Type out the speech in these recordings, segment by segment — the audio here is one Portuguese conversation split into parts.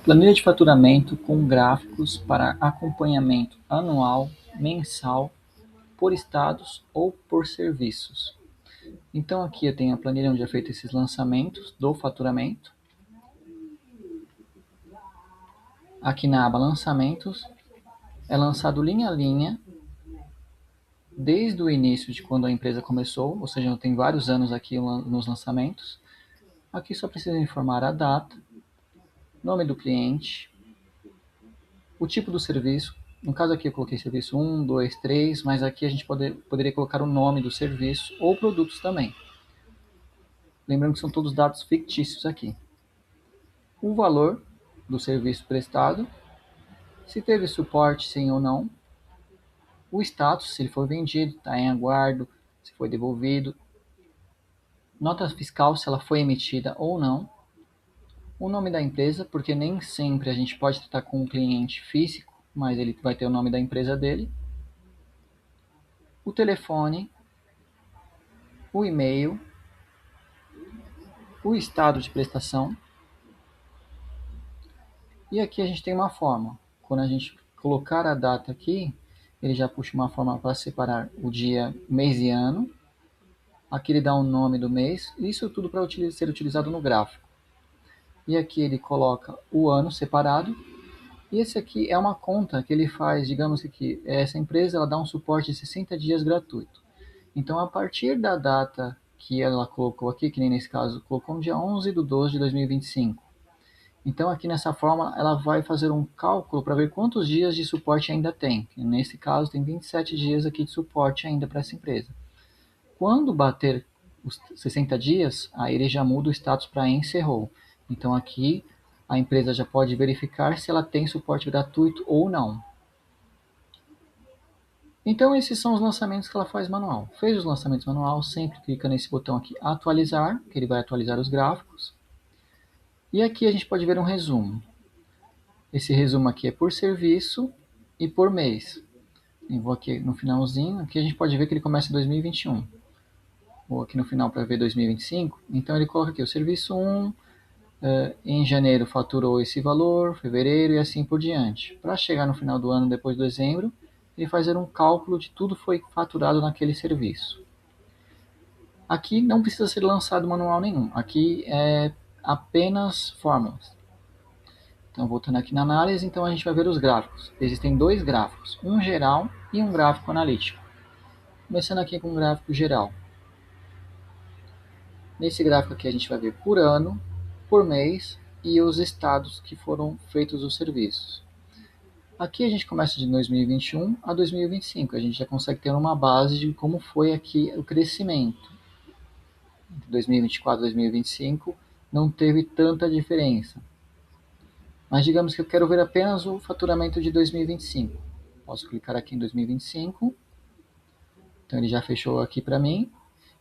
Planilha de faturamento com gráficos para acompanhamento anual, mensal, por estados ou por serviços. Então aqui eu tenho a planilha onde é feito esses lançamentos do faturamento. Aqui na aba lançamentos é lançado linha a linha desde o início de quando a empresa começou, ou seja, tem vários anos aqui nos lançamentos. Aqui só precisa informar a data, nome do cliente, o tipo do serviço. No caso aqui eu coloquei serviço 1, 2, 3, mas aqui a gente poderia colocar o nome do serviço ou produtos também. Lembrando que são todos dados fictícios aqui. O valor do serviço prestado, se teve suporte sim ou não, o status, se ele foi vendido, está em aguardo, se foi devolvido, nota fiscal, se ela foi emitida ou não, o nome da empresa, porque nem sempre a gente pode tratar com um cliente físico, mas ele vai ter o nome da empresa dele, o telefone, o e-mail, o estado de prestação. E aqui a gente tem uma forma. Quando a gente colocar a data aqui, ele já puxa uma forma para separar o dia, mês e ano. Aqui ele dá o nome do mês. Isso tudo para ser utilizado no gráfico. E aqui ele coloca o ano separado. E esse aqui é uma conta que ele faz, digamos que essa empresa ela dá um suporte de 60 dias gratuito. Então, a partir da data que ela colocou aqui, que nem nesse caso, colocou no dia 11 de 12 de 2025. Então, aqui nessa forma, ela vai fazer um cálculo para ver quantos dias de suporte ainda tem. Nesse caso, tem 27 dias aqui de suporte ainda para essa empresa. Quando bater os 60 dias, aí ele já muda o status para encerrou. Então, aqui a empresa já pode verificar se ela tem suporte gratuito ou não. Então, esses são os lançamentos que ela faz manual. Fez os lançamentos manual, sempre clica nesse botão aqui, atualizar, que ele vai atualizar os gráficos. E aqui a gente pode ver um resumo. Esse resumo aqui é por serviço e por mês. Eu vou aqui no finalzinho, aqui a gente pode ver que ele começa em 2021. Vou aqui no final para ver 2025. Então ele coloca aqui o serviço 1, em janeiro faturou esse valor, fevereiro e assim por diante. Para chegar no final do ano, depois de dezembro, ele faz um cálculo de tudo que foi faturado naquele serviço. Aqui não precisa ser lançado manual nenhum, aqui é apenas fórmulas. Então, voltando aqui na análise, então a gente vai ver os gráficos. Existem dois gráficos, um geral e um gráfico analítico. Começando aqui com o gráfico geral. Nesse gráfico aqui a gente vai ver por ano, por mês e os estados que foram feitos os serviços. Aqui a gente começa de 2021 a 2025, a gente já consegue ter uma base de como foi aqui o crescimento. Entre 2024 e 2025 não teve tanta diferença. Mas digamos que eu quero ver apenas o faturamento de 2025. Posso clicar aqui em 2025. Então ele já fechou aqui para mim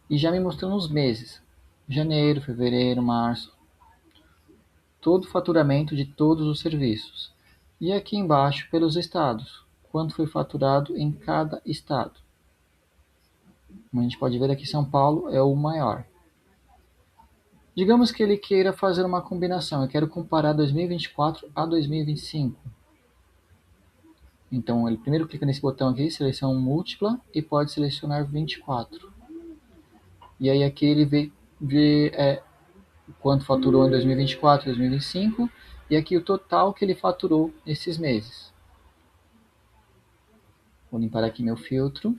e já me mostrou os meses. Janeiro, fevereiro, março. Todo o faturamento de todos os serviços. E aqui embaixo pelos estados. Quanto foi faturado em cada estado. Como a gente pode ver aqui, São Paulo é o maior. Digamos que ele queira fazer uma combinação. Eu quero comparar 2024 a 2025. Então, ele primeiro clica nesse botão aqui, seleção múltipla, e pode selecionar 24. E aí aqui ele vê quanto faturou em 2024, 2025, e aqui o total que ele faturou nesses meses. Vou limpar aqui meu filtro.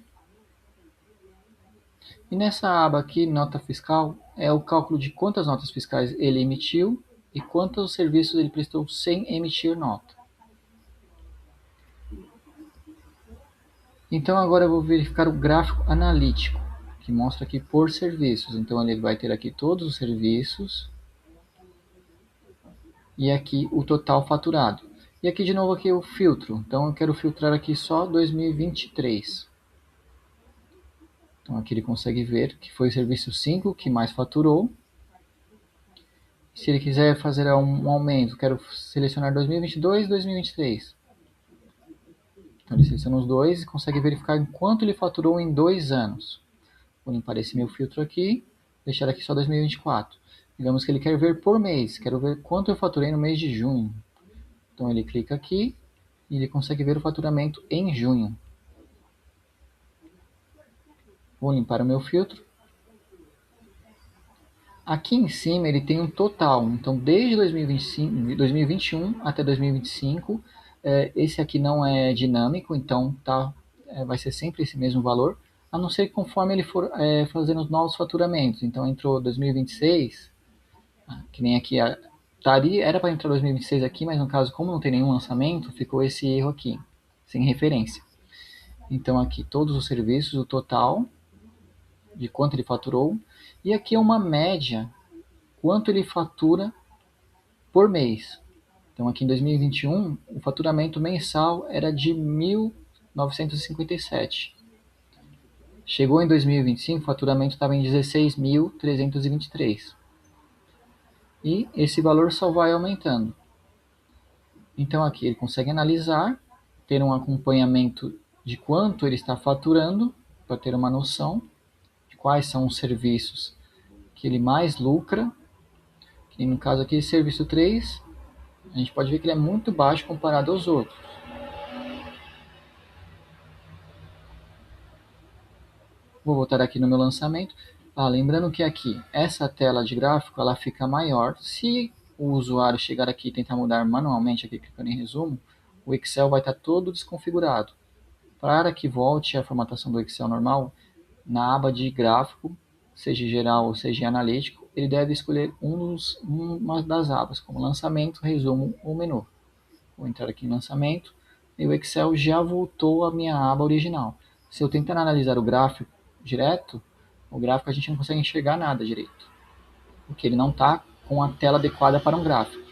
E nessa aba aqui, nota fiscal, é o cálculo de quantas notas fiscais ele emitiu e quantos serviços ele prestou sem emitir nota. Então agora eu vou verificar o gráfico analítico, que mostra aqui por serviços. Então ele vai ter aqui todos os serviços e aqui o total faturado. E aqui de novo aqui o filtro. Então eu quero filtrar aqui só 2023. Então aqui ele consegue ver que foi o serviço 5 que mais faturou. Se ele quiser fazer um aumento, quero selecionar 2022 e 2023. Então ele seleciona os dois e consegue verificar em quanto ele faturou em 2 anos. Vou limpar esse meu filtro aqui, deixar aqui só 2024. Digamos que ele quer ver por mês, quero ver quanto eu faturei no mês de junho. Então ele clica aqui e ele consegue ver o faturamento em junho. Vou limpar o meu filtro. Aqui em cima ele tem um total, então desde 2021 até 2025, esse aqui não é dinâmico, então vai ser sempre esse mesmo valor, a não ser que conforme ele for fazendo os novos faturamentos. Então entrou 2026, que nem aqui, era para entrar 2026 aqui, mas no caso, como não tem nenhum lançamento, ficou esse erro aqui, sem referência. Então aqui todos os serviços, o total de quanto ele faturou, e aqui é uma média, quanto ele fatura por mês. Então aqui em 2021, o faturamento mensal era de 1.957. Chegou em 2025, o faturamento estava em 16.323. E esse valor só vai aumentando. Então aqui ele consegue analisar, ter um acompanhamento de quanto ele está faturando, para ter uma noção de quais são os serviços que ele mais lucra. E no caso aqui, serviço 3, a gente pode ver que ele é muito baixo comparado aos outros. Vou voltar aqui no meu lançamento. Lembrando que aqui, essa tela de gráfico, ela fica maior. Se o usuário chegar aqui e tentar mudar manualmente, aqui clicando em resumo, o Excel vai estar todo desconfigurado. Para que volte a formatação do Excel normal, na aba de gráfico, seja geral ou seja analítico, ele deve escolher uma das abas, como lançamento, resumo ou menu. Vou entrar aqui em lançamento e o Excel já voltou à minha aba original. Se eu tentar analisar o gráfico direto, o gráfico a gente não consegue enxergar nada direito, porque ele não está com a tela adequada para um gráfico.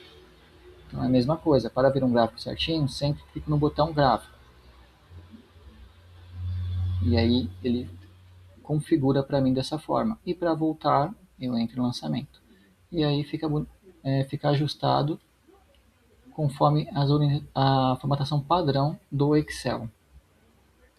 Então é a mesma coisa, para ver um gráfico certinho, sempre clico no botão gráfico. E aí ele configura para mim dessa forma. E para voltar, eu entro em lançamento. E aí fica ajustado conforme a formatação padrão do Excel.